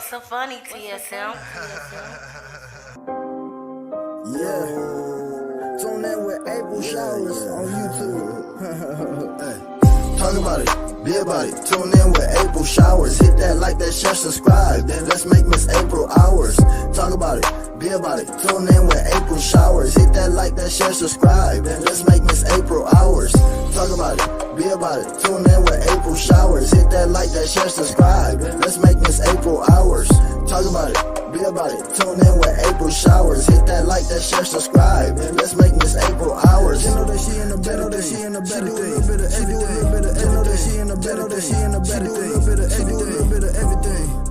What's so funny, TSM? Yeah, tune in with April Showers on YouTube. Talk about it, be about it. Tune in with April Showers. Hit that like, that share, subscribe. Then let's make Miss April ours. Talk about it, be about it. Tune in with April Showers. Hit that like, that share, subscribe. Then let's make Miss April ours. Talk about it, be about it. Tune in with April Showers. Hit that like, that share, subscribe. Then let's make Miss April ours. Talk about it. Be about it. Tune in with April Showers. Hit that like, that share, subscribe. And let's make Miss April ours. You know that she in the better, that she in the better thing. She do a little bit of everything. You know that she in the better, that she in the better thing. She do a little bit of everything.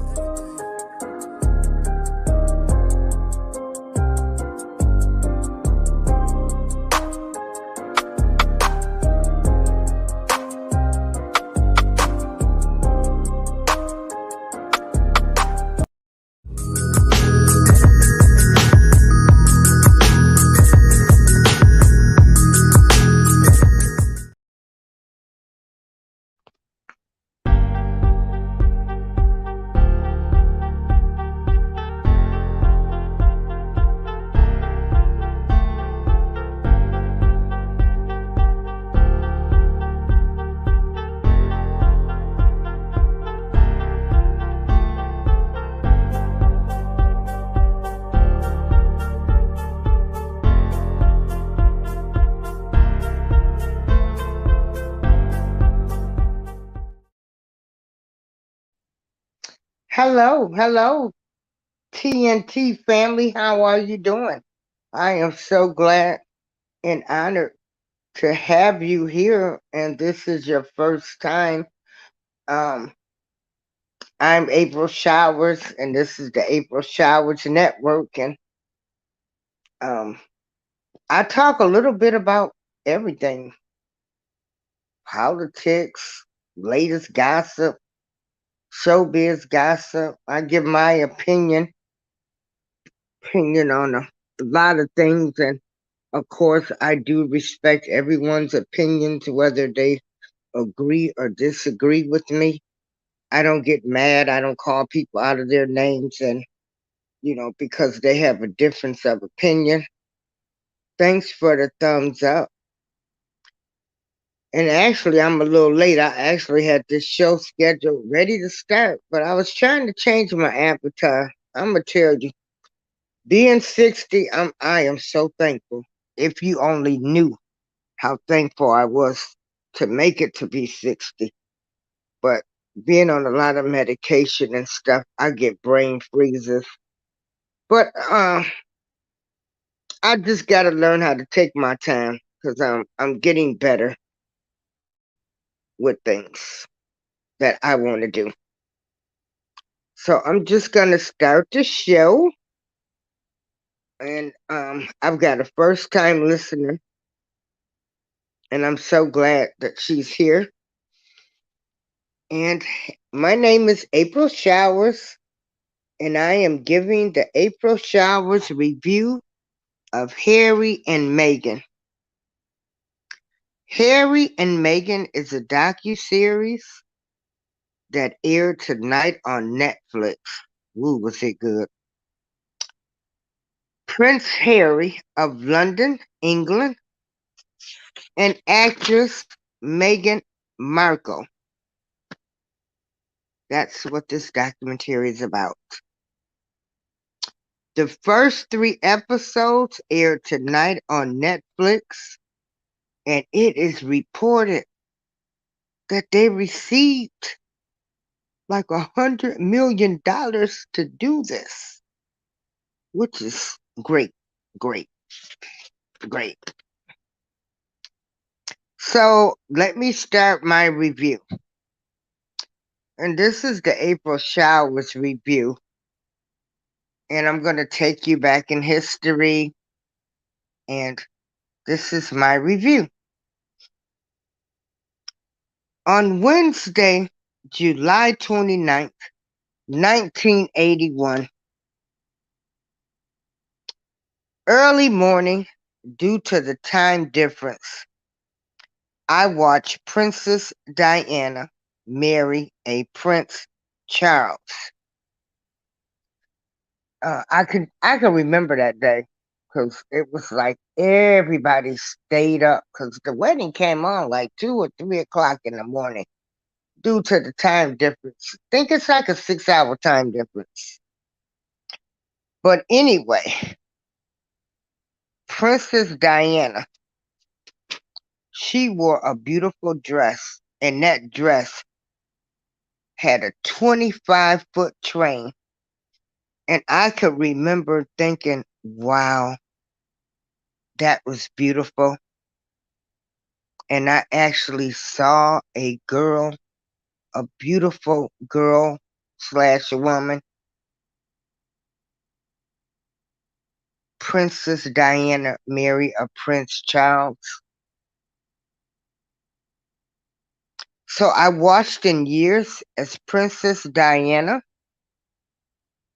Hello, TNT family. How are you doing? I am so glad and honored to have you here, and this is your first time. Um, I'm April Showers, and this is the April Showers Network, and um, I talk a little bit about everything: politics, latest gossip, showbiz gossip. I give my opinion on a lot of things, and of course, I do respect everyone's opinions, whether they agree or disagree with me. I don't get mad. I don't call people out of their names, and, because they have a difference of opinion. Thanks for the thumbs up. And actually, I'm a little late. I actually had this show scheduled ready to start, but I was trying to change my avatar. I'm going to tell you, being 60, I am so thankful. If you only knew how thankful I was to make it to be 60. But being on a lot of medication and stuff, I get brain freezes. But I just got to learn how to take my time because I'm getting better with things that I want to do. So I'm just gonna start the show, and I've got a first time listener, and I'm so glad that she's here. And my name is April Showers, and I am giving the April Showers review of Harry and Meghan. Harry and Meghan is a docu-series that aired tonight on Netflix. Ooh, was it good? Prince Harry of London, England, and actress Meghan Markle. That's what this documentary is about. The first 3 episodes aired tonight on Netflix, and it is reported that they received like $100 million to do this, which is great, great, great. So let me start my review. And this is the April Showers review. And I'm going to take you back in history. And this is my review. On Wednesday, July 29th, 1981, early morning, due to the time difference, I watched Princess Diana marry a Prince Charles. I can remember that day because it was like everybody stayed up because the wedding came on like 2 or 3 o'clock in the morning due to the time difference. I think it's like a 6 hour time difference. But anyway, Princess Diana, she wore a beautiful dress, and that dress had a 25-foot train. And I could remember thinking, wow, that was beautiful. And I actually saw a beautiful girl slash woman, Princess Diana, marry a Prince Charles. So I watched in years as Princess Diana,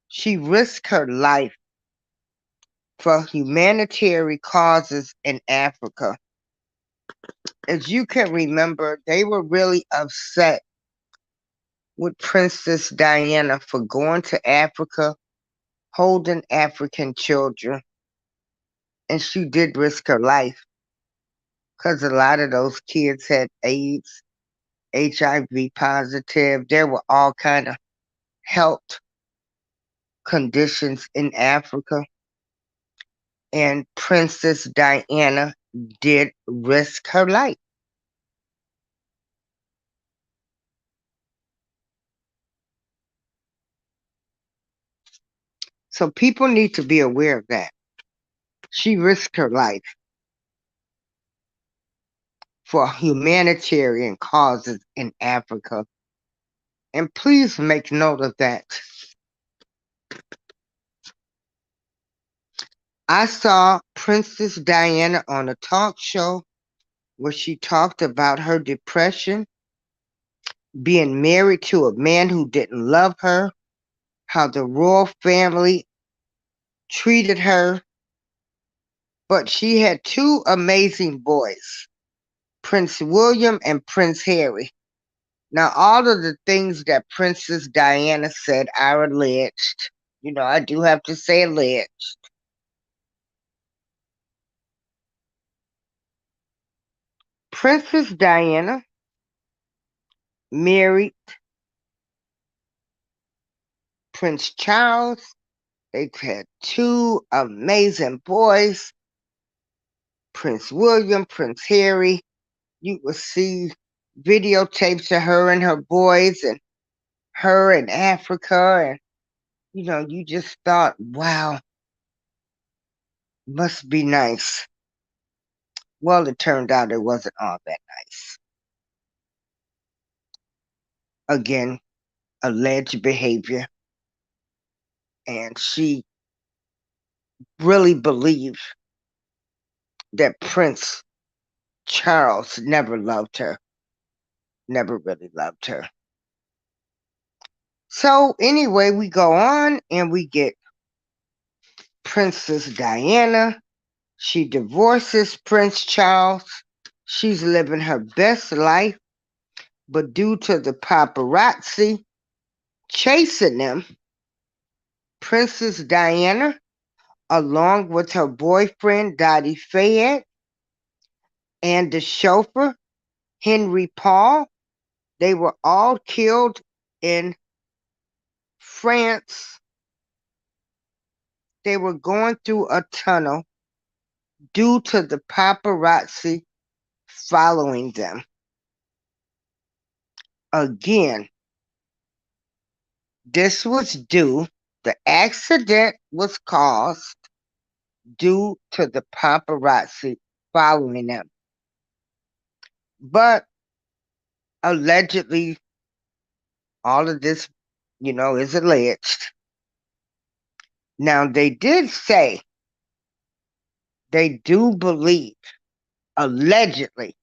she risked her life for humanitarian causes in Africa. As you can remember, they were really upset with Princess Diana for going to Africa, holding African children. And she did risk her life because a lot of those kids had AIDS, HIV positive. There were all kind of health conditions in Africa. And Princess Diana did risk her life. So people need to be aware of that. She risked her life for humanitarian causes in Africa. And please make note of that. I saw Princess Diana on a talk show where she talked about her depression, being married to a man who didn't love her, how the royal family treated her. But she had two amazing boys, Prince William and Prince Harry. Now, all of the things that Princess Diana said are alleged. I do have to say alleged. Princess Diana married Prince Charles. They've had two amazing boys, Prince William, Prince Harry. You will see videotapes of her and her boys and her in Africa. And, you just thought, wow, must be nice. Well, it turned out it wasn't all that nice. Again, alleged behavior. And she really believed that Prince Charles never loved her, never really loved her. So, anyway, we go on and we get Princess Diana. She divorces Prince Charles. She's living her best life, but due to the paparazzi chasing them, Princess Diana, along with her boyfriend Dottie Fayette and the chauffeur Henry Paul, they were all killed in France. They were going through a tunnel due to the paparazzi following them. Again, the accident was caused due to the paparazzi following them. But allegedly, all of this, is alleged. Now, they did say they do believe, allegedly,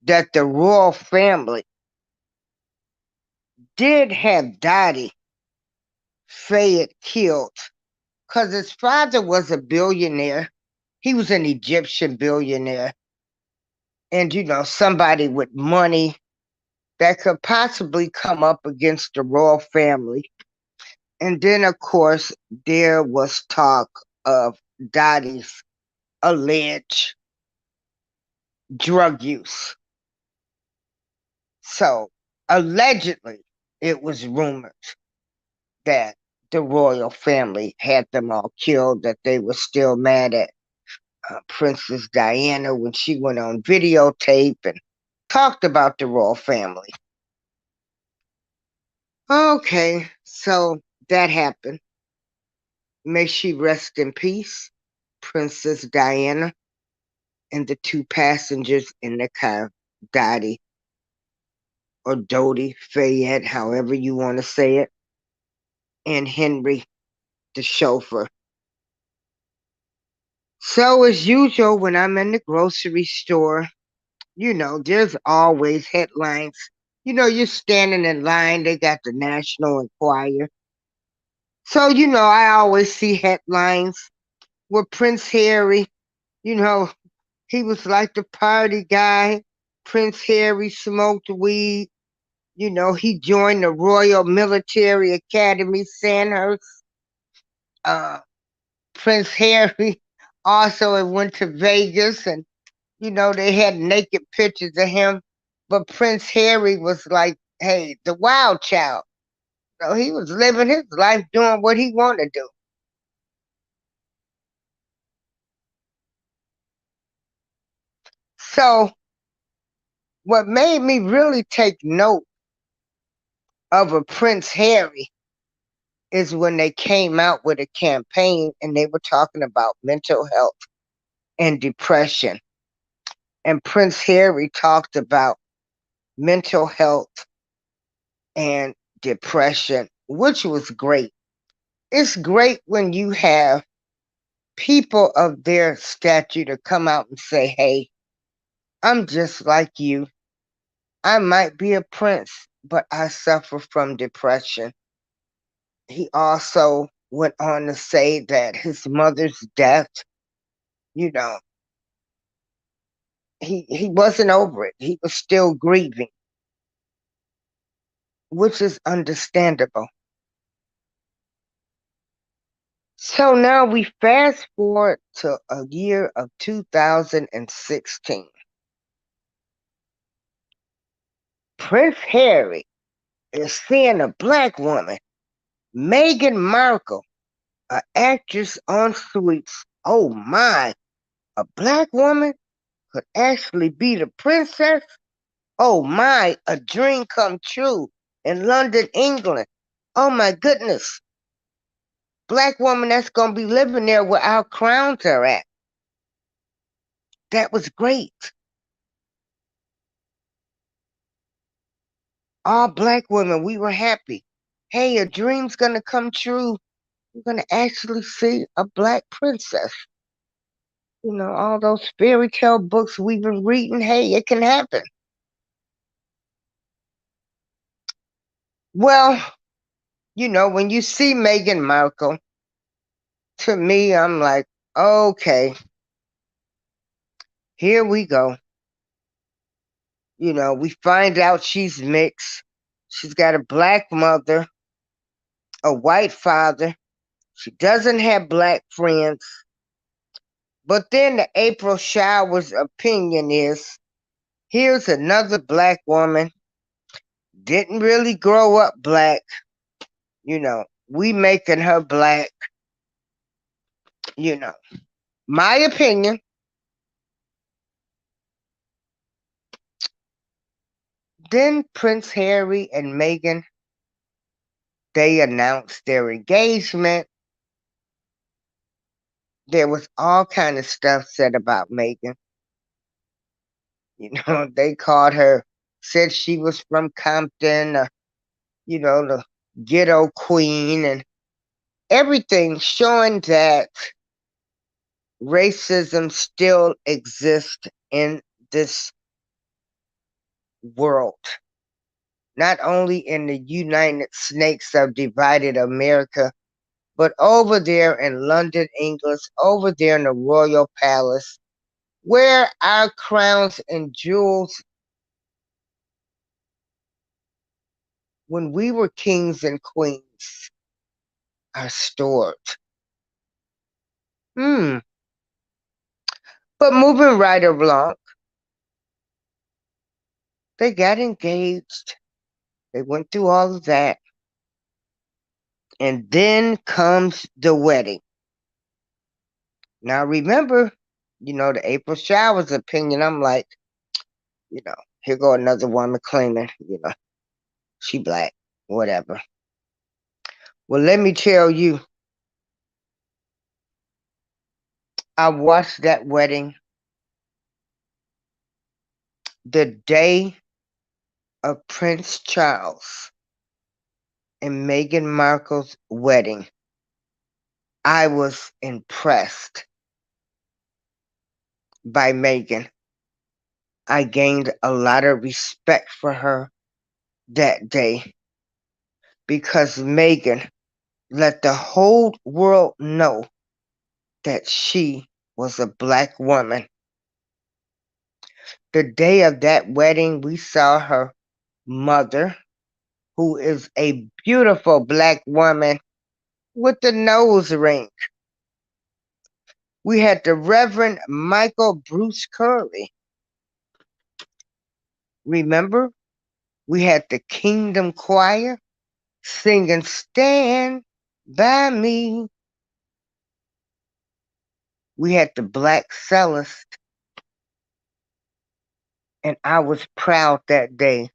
that the royal family did have Dottie Fayette killed because his father was a billionaire. He was an Egyptian billionaire. And, somebody with money that could possibly come up against the royal family And then, of course, there was talk of Dottie's alleged drug use. So, allegedly, it was rumored that the royal family had them all killed, that they were still mad at Princess Diana when she went on videotape and talked about the royal family. Okay, so that happened. May she rest in peace, Princess Diana, and the two passengers in the car, Dottie or Dodie Fayette, however you want to say it, and Henry, the chauffeur. So, as usual, when I'm in the grocery store, there's always headlines. You're standing in line, they got the National Enquirer. So, I always see headlines with Prince Harry. You know, he was like the party guy. Prince Harry smoked weed. He joined the Royal Military Academy, Sandhurst. Uh, Prince Harry also went to Vegas, and they had naked pictures of him. But Prince Harry was like, hey, the wild child. So he was living his life doing what he wanted to do. So what made me really take note of a Prince Harry is when they came out with a campaign and they were talking about mental health and depression. And Prince Harry talked about mental health and depression, which was great. It's great when you have people of their stature to come out and say, hey, I'm just like you. I might be a prince, but I suffer from depression. He also went on to say that his mother's death, you know, he wasn't over it. He was still grieving, which is understandable. So now we fast forward to a year of 2016. Prince Harry is seeing a black woman, Meghan Markle, an actress on Suits. Oh my, a black woman could actually be the princess? Oh my, a dream come true in London, England. Oh my goodness. Black woman that's going to be living there where our crowns are at. That was great. All black women, we were happy. Hey, a dream's going to come true. We're going to actually see a black princess. All those fairy tale books we've been reading, hey, it can happen. Well, when you see Meghan Markle, to me, I'm like, okay, here we go. We find out she's mixed. She's got a black mother, a white father. She doesn't have black friends. But then the April Shower's opinion is here's another black woman, didn't really grow up black. We making her black. You know, my opinion. Then Prince Harry and Meghan, they announced their engagement. There was all kind of stuff said about Meghan. They called her, said she was from Compton, the ghetto queen and everything, showing that racism still exists in this world. Not only in the United Snakes of divided America, but over there in London, England, over there in the Royal Palace, where our crowns and jewels, when we were kings and queens, are stored. Hmm. But moving right along, they got engaged. They went through all of that. And then comes the wedding. Now remember, the April Showers opinion. I'm like, you know, here go another woman claiming, she black, whatever. Well, let me tell you, I watched that wedding the day of Prince Charles and Meghan Markle's wedding. I was impressed by Meghan. I gained a lot of respect for her that day because Meghan let the whole world know that she was a black woman. The day of that wedding, we saw her mother, who is a beautiful black woman with the nose ring. We had the Reverend Michael Bruce Curry. Remember? We had the Kingdom Choir singing Stand By Me. We had the Black Cellist. And I was proud that day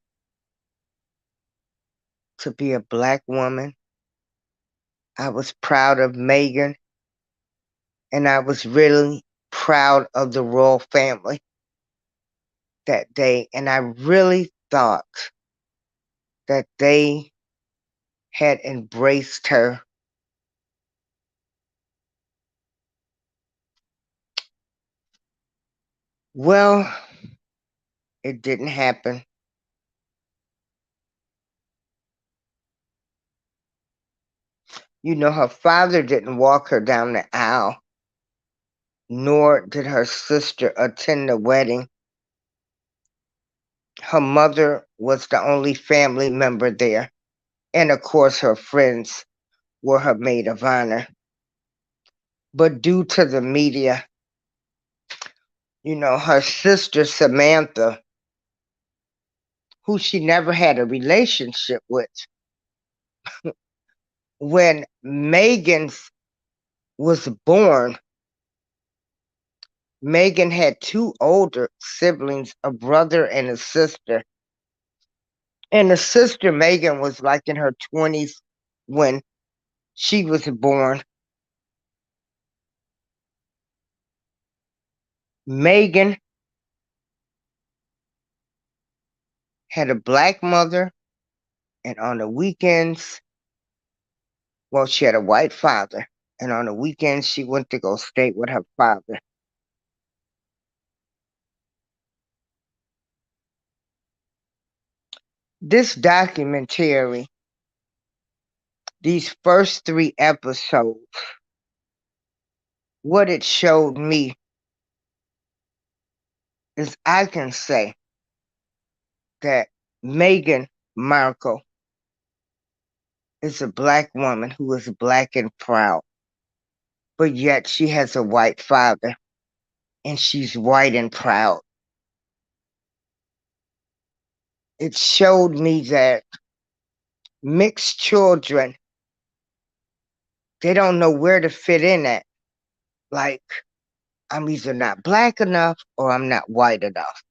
to be a black woman. I was proud of Meghan. And I was really proud of the royal family that day. And I really thought that they had embraced her. Well, it didn't happen. Her father didn't walk her down the aisle, nor did her sister attend the wedding. Her mother was the only family member there. And of course, her friends were her maid of honor. But due to the media, her sister Samantha, who she never had a relationship with, when Meghan was born, Meghan had two older siblings, a brother and a sister. And the sister, Meghan, was like in her 20s when she was born. Meghan had a black mother, and on the weekends, well, she had a white father. And on the weekends, she went to go stay with her father. This documentary, these first 3 episodes, what it showed me is I can say that Meghan Markle is a black woman who is black and proud, but yet she has a white father and she's white and proud. It showed me that mixed children, they don't know where to fit in at. Like, I'm either not black enough or I'm not white enough.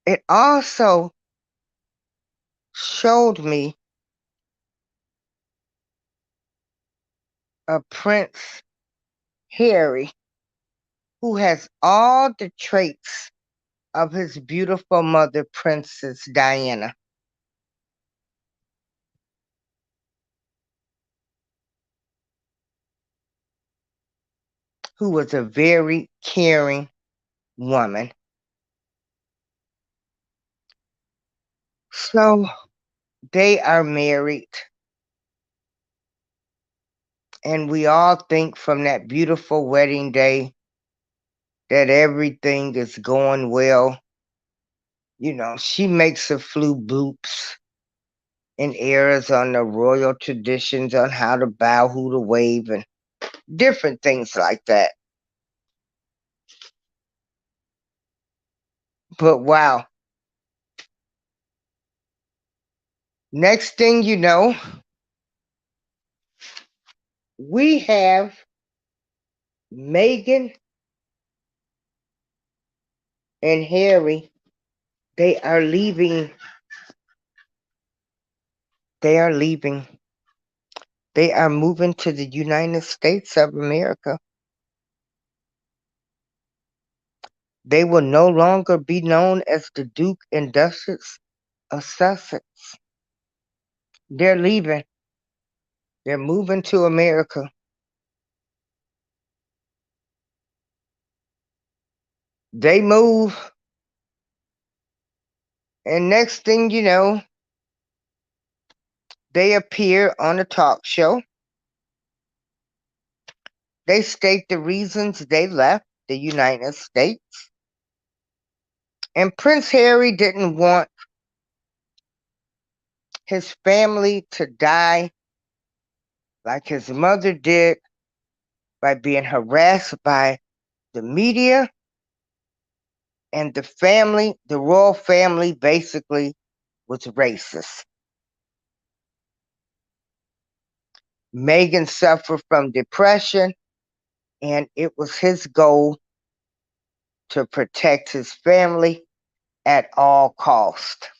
It also showed me a Prince Harry who has all the traits of his beautiful mother, Princess Diana, who was a very caring woman. So they are married, and we all think from that beautiful wedding day that everything is going well. She makes a few boops and airs on the royal traditions on how to bow, who to wave, and different things like that. But wow, next thing you know, we have Meghan and Harry. They are leaving. They are leaving. They are moving to the United States of America. They will no longer be known as the Duke and Duchess of Sussex. They're leaving. They're moving to America. They move, and next thing you know, they appear on a talk show. They state the reasons they left the United States. And Prince Harry didn't want his family to die like his mother did by being harassed by the media and the royal family basically was racist. Meghan suffered from depression, and it was his goal to protect his family at all cost.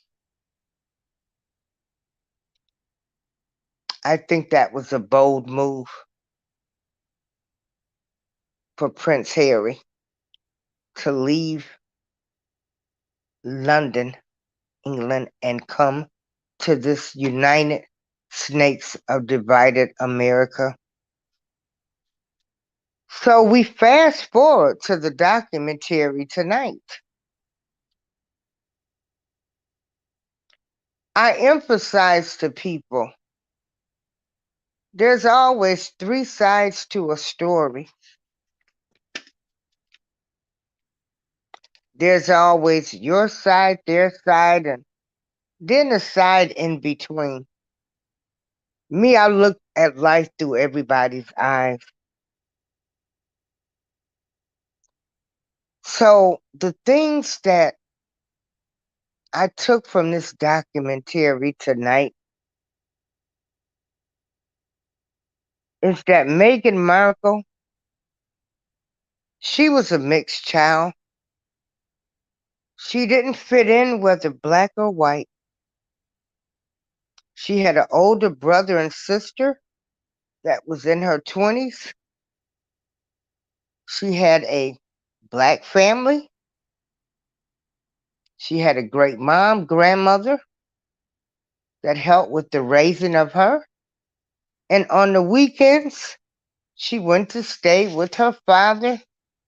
I think that was a bold move for Prince Harry to leave London, England, and come to this United Snakes of Divided America. So we fast forward to the documentary tonight. I emphasize to people there's always three sides to a story. There's always your side, their side, and then a side in between. Me, I look at life through everybody's eyes. So the things that I took from this documentary tonight is that Meghan Markle, she was a mixed child. She didn't fit in whether black or white. She had an older brother and sister that was in her 20s. She had a black family. She had a great mom, grandmother that helped with the raising of her. And on the weekends, she went to stay with her father.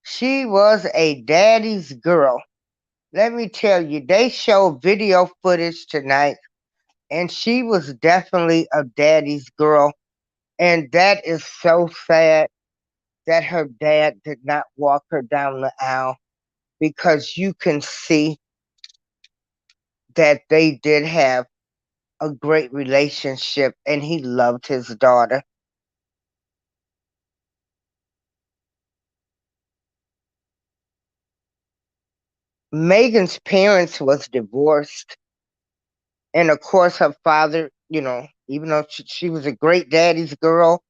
She was a daddy's girl. Let me tell you, they showed video footage tonight, and she was definitely a daddy's girl. And that is so sad that her dad did not walk her down the aisle, because you can see that they did have a great relationship and he loved his daughter. Meghan's parents was divorced, and of course her father, even though she was a great daddy's girl,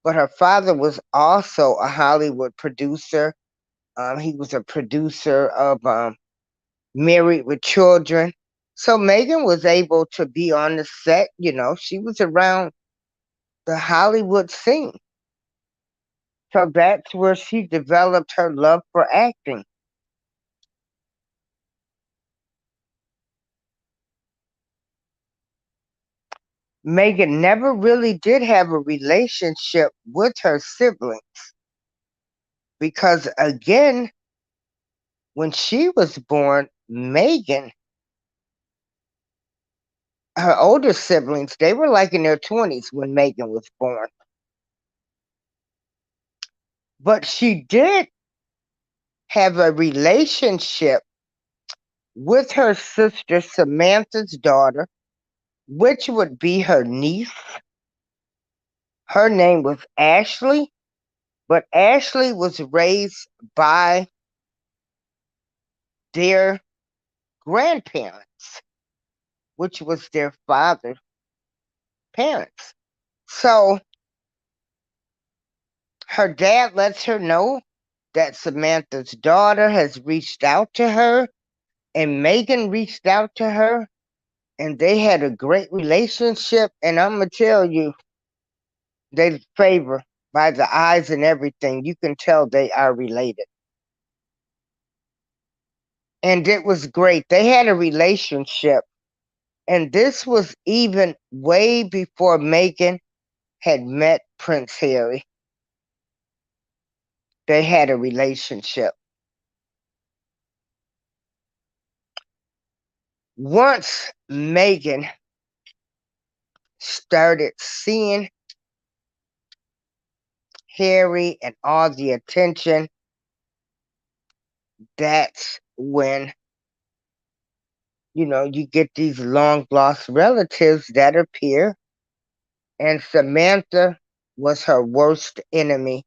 but her father was also a Hollywood producer. He was a producer of Married with Children. So Meghan was able to be on the set. She was around the Hollywood scene. So that's where she developed her love for acting. Meghan never really did have a relationship with her siblings because, again, when she was born, Meghan, her older siblings, they were like in their 20s when Meghan was born. But she did have a relationship with her sister Samantha's daughter, which would be her niece. Her name was Ashley, but Ashley was raised by their grandparents, which was their father's parents. So her dad lets her know that Samantha's daughter has reached out to her, and Meghan reached out to her, and they had a great relationship. And I'm going to tell you, they favor by the eyes and everything. You can tell they are related. And it was great. They had a relationship. And this was even way before Meghan had met Prince Harry. They had a relationship. Once Meghan started seeing Harry and all the attention, that's when, you get these long lost relatives that appear. And Samantha was her worst enemy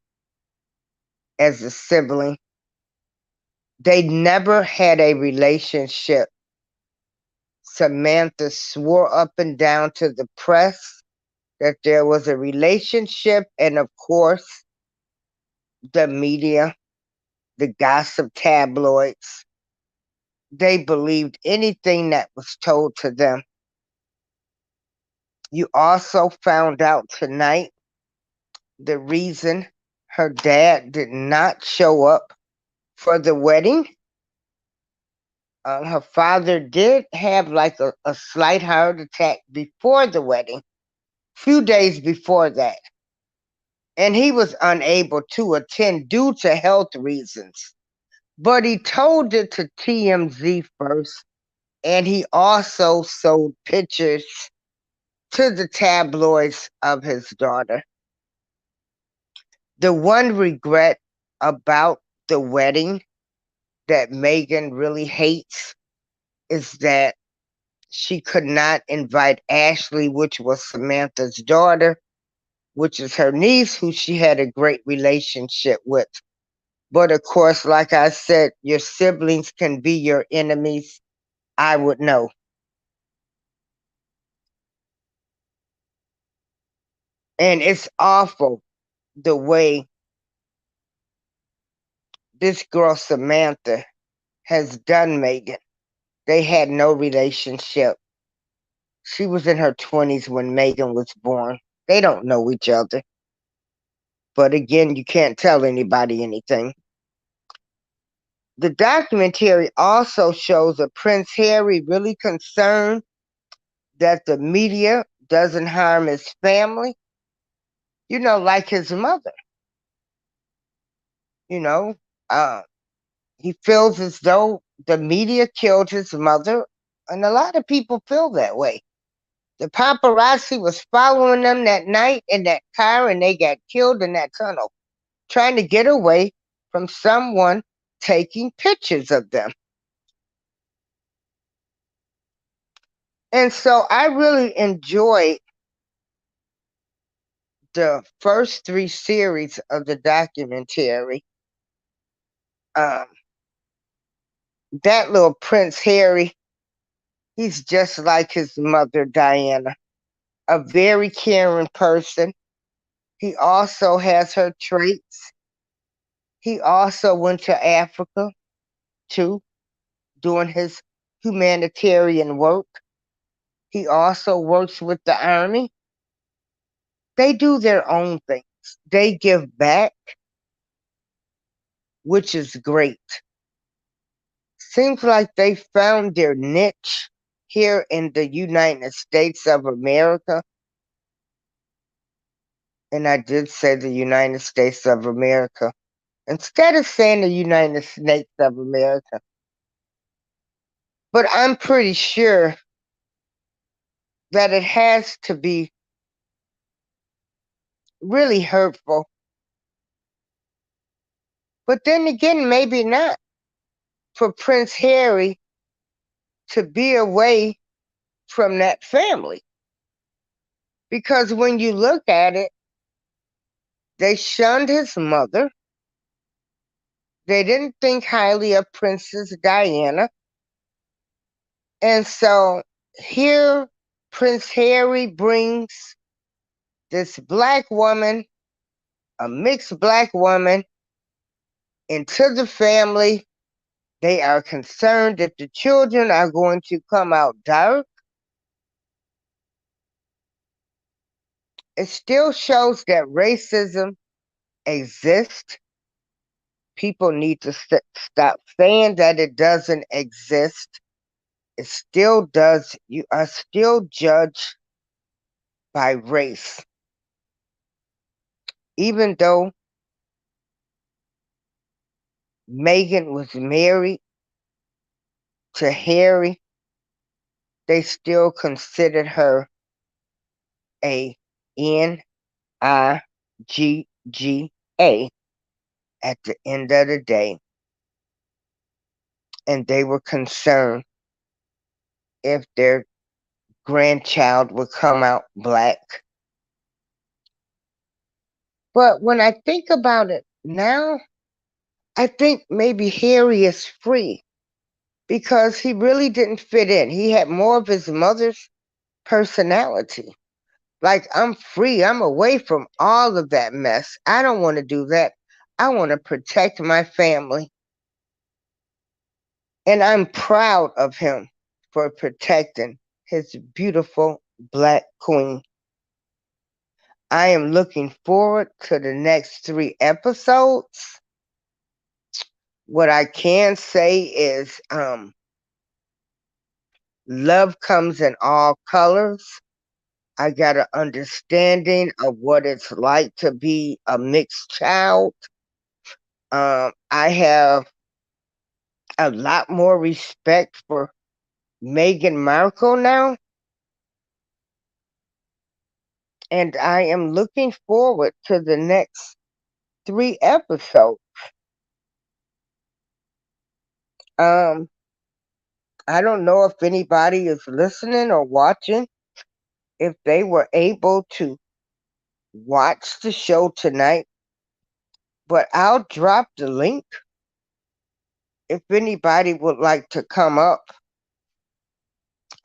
as a sibling. They never had a relationship. Samantha swore up and down to the press that there was a relationship, and of course, the media, the gossip tabloids, they believed anything that was told to them. You also found out tonight the reason her dad did not show up for the wedding. Her father did have like a slight heart attack before the wedding, few days before that. And he was unable to attend due to health reasons. But he told it to TMZ first, and he also sold pictures to the tabloids of his daughter. The one regret about the wedding that Meghan really hates is that she could not invite Ashley, which was Samantha's daughter, which is her niece, who she had a great relationship with. But of course, like I said, your siblings can be your enemies. I would know. And it's awful the way this girl Samantha has done Meghan. They had no relationship. She was in her 20s when Meghan was born. They don't know each other. But again, you can't tell anybody anything. The documentary also shows a Prince Harry really concerned that the media doesn't harm his family, like his mother. You know, uh, he feels as though the media killed his mother, and a lot of people feel that way. The paparazzi was following them that night in that car, and they got killed in that tunnel, trying to get away from someone taking pictures of them. And so I really enjoyed the first three series of the documentary. Um, that little Prince Harry, he's just like his mother, Diana, a very caring person. He also has her traits. He also went to Africa too, doing his humanitarian work. He also works with the army. They do their own things. They give back, which is great. Seems like they found their niche here in the United States of America. And I did say the United States of America instead of saying the United States of America. But I'm pretty sure that it has to be really hurtful. But then again, maybe not for Prince Harry to be away from that family. Because when you look at it, they shunned his mother. They didn't think highly of Princess Diana. And so here, Prince Harry brings this black woman, a mixed black woman, into the family. They are concerned if the children are going to come out dark. It still shows that racism exists. People need to stop saying that it doesn't exist. It still does. You are still judged by race. Even though Meghan was married to Harry, they still considered her a NIGGA at the end of the day. And they were concerned if their grandchild would come out black. But when I think about it now, I think maybe Harry is free because he really didn't fit in. He had more of his mother's personality. Like, I'm free. I'm away from all of that mess. I don't want to do that. I want to protect my family. And I'm proud of him for protecting his beautiful black queen. I am looking forward to the next 3 episodes. What I can say is love comes in all colors. I got an understanding of what it's like to be a mixed child. I have a lot more respect for Meghan Markle now. And I am looking forward to the next 3 episodes. Um, I don't know if anybody is listening or watching, if they were able to watch the show tonight, but I'll drop the link if anybody would like to come up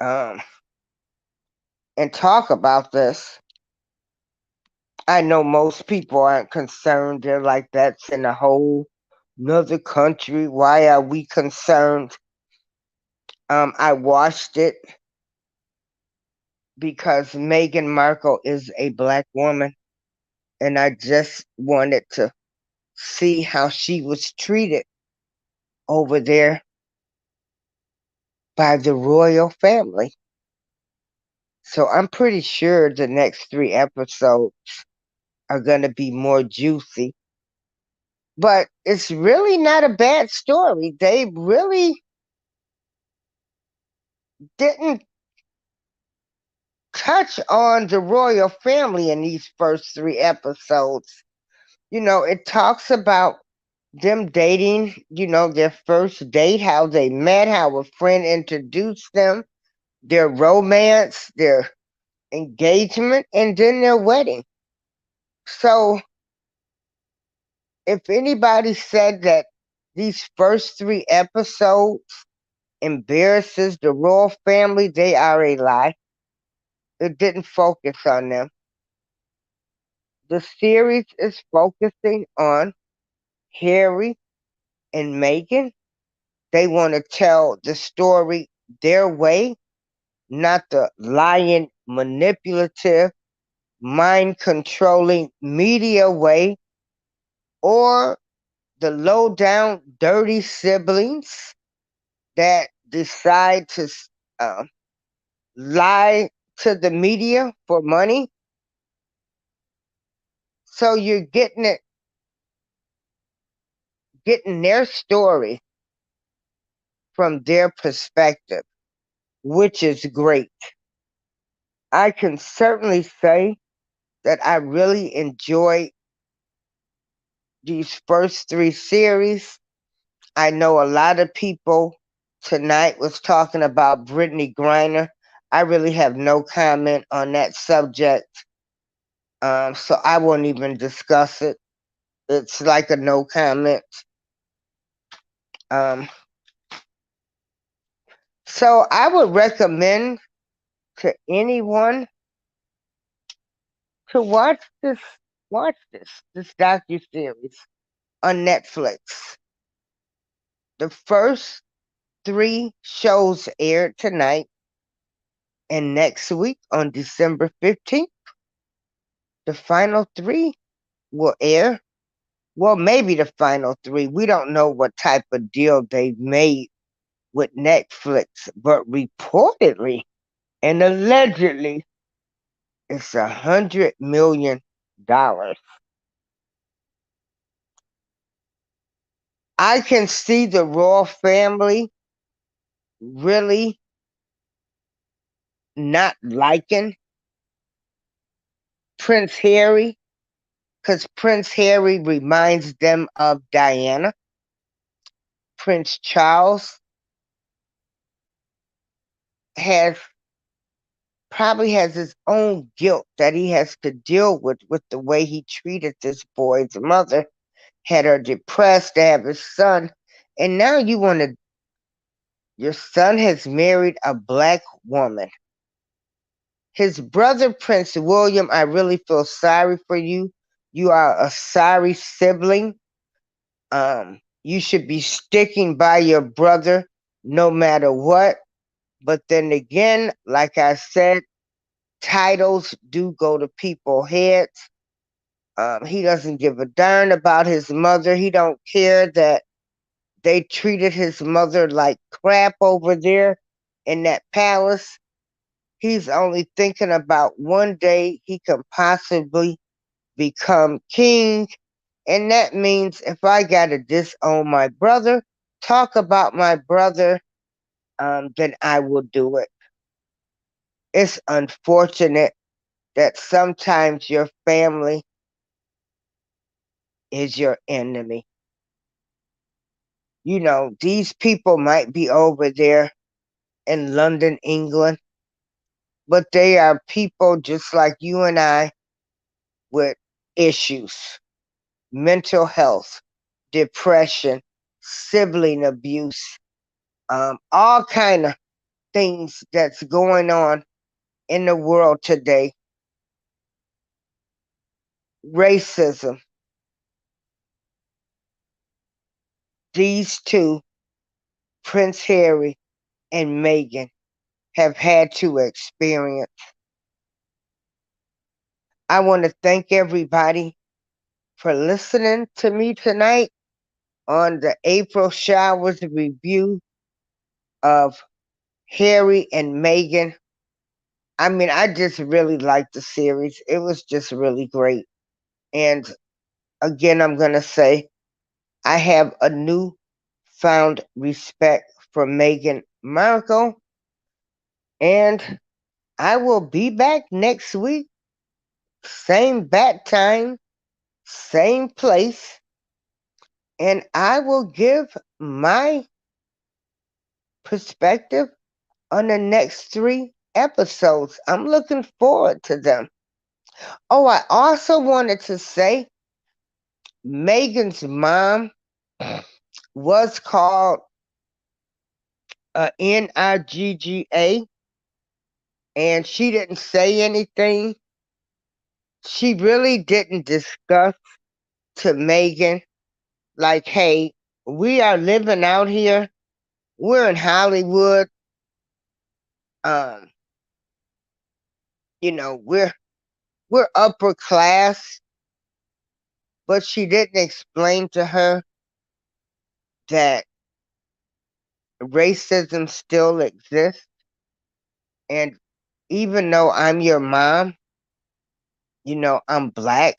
um, and talk about this. I know most people aren't concerned. They're like, that's in a whole another country. Why are we concerned? I watched it because Meghan Markle is a black woman, and I just wanted to see how she was treated over there by the royal family. So I'm pretty sure the next 3 episodes are going to be more juicy. But it's really not a bad story. They really didn't touch on the royal family in these first 3 episodes. It talks about them dating, their first date, how they met, how a friend introduced them, their romance, their engagement, and then their wedding. So if anybody said that these first 3 episodes embarrasses the royal family, they are a lie. It didn't focus on them. The series is focusing on Harry and Meghan. They want to tell the story their way, not the lying, manipulative, mind controlling media way, or the low down, dirty siblings that decide to lie to the media for money. So you're getting their story from their perspective, which is great. I can certainly say that I really enjoyed these first 3 series. I know a lot of people tonight was talking about Brittany Griner. I really have no comment on that subject, so I won't even discuss it. It's like a no comment. Um, so I would recommend to anyone to watch this docu series on Netflix. The first three shows aired tonight, and next week on December 15th, the final three will air. Well, maybe the final three. We don't know what type of deal they've made with Netflix, but reportedly and allegedly, it's $100 million. I can see the royal family really not liking Prince Harry because Prince Harry reminds them of Diana. Prince Charles has probably has his own guilt that he has to deal with the way he treated this boy's mother, had her depressed to have his son, and now your son has married a black woman. His brother, Prince William, I really feel sorry for you. You are a sorry sibling. You should be sticking by your brother no matter what. But then again, like I said, titles do go to people's heads. He doesn't give a darn about his mother. He don't care that they treated his mother like crap over there in that palace. He's only thinking about one day he can possibly become king. And that means if I gotta disown my brother, talk about my brother, then I will do it. It's unfortunate that sometimes your family is your enemy. You know, these people might be over there in London, England, but they are people just like you and I with issues, mental health, depression, sibling abuse, all kind of things that's going on in the world today. Racism. These two, Prince Harry and Meghan, have had to experience. I want to thank everybody for listening to me tonight on the April Showers review of Harry and Meghan. I mean, I just really liked the series. It was just really great. And again, I'm going to say I have a new found respect for Meghan Markle. And I will be back next week. Same bat time, same place. And I will give my perspective on the next three episodes. I'm looking forward to them. Oh, I also wanted to say Megan's mom was called NIGGA, and she didn't say anything. She really didn't discuss to Megan, like, hey, we are living out here. We're in Hollywood. Um, you know, we're upper class, but she didn't explain to her that racism still exists. And even though I'm your mom, you know, I'm black,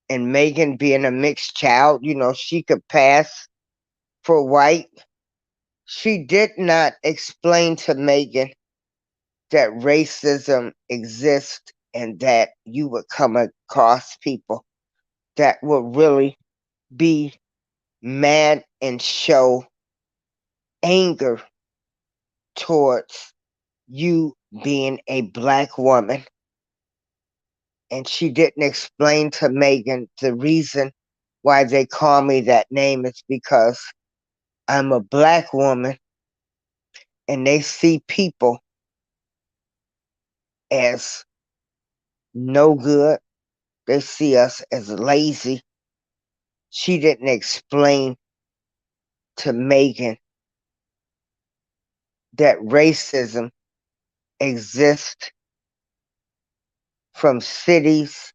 and Megan being a mixed child, you know, she could pass for white. She did not explain to Megan that racism exists and that you would come across people that will really be mad and show anger towards you being a black woman. And she didn't explain to Meghan the reason why they call me that name is because I'm a black woman and they see people as no good. They see us as lazy. She didn't explain to Meghan that racism exists from cities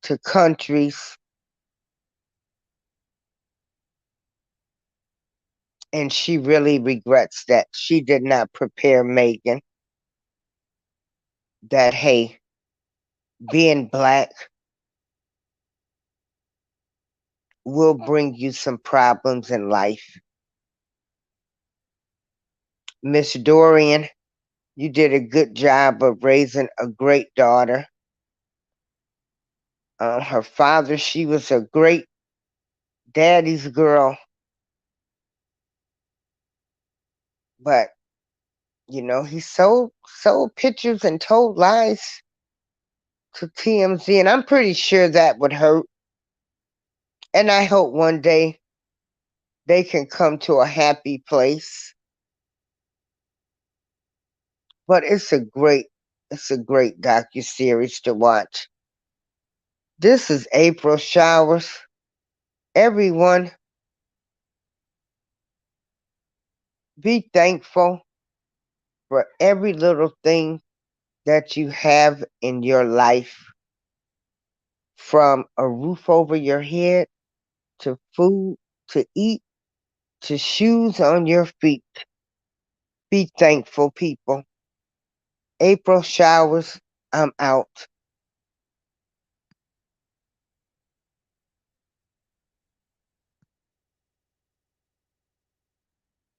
to countries, and she really regrets that she did not prepare Meghan that, hey, being black will bring you some problems in life. Miss Dorian, you did a good job of raising a great daughter. Her father, she was a great daddy's girl, but he sold pictures and told lies to TMZ, and I'm pretty sure that would hurt. And I hope one day they can come to a happy place. But it's a great docuseries to watch. This is April Showers. Everyone, be thankful for every little thing that you have in your life, from a roof over your head to food to eat to shoes on your feet. Be thankful, people. April Showers, I'm out.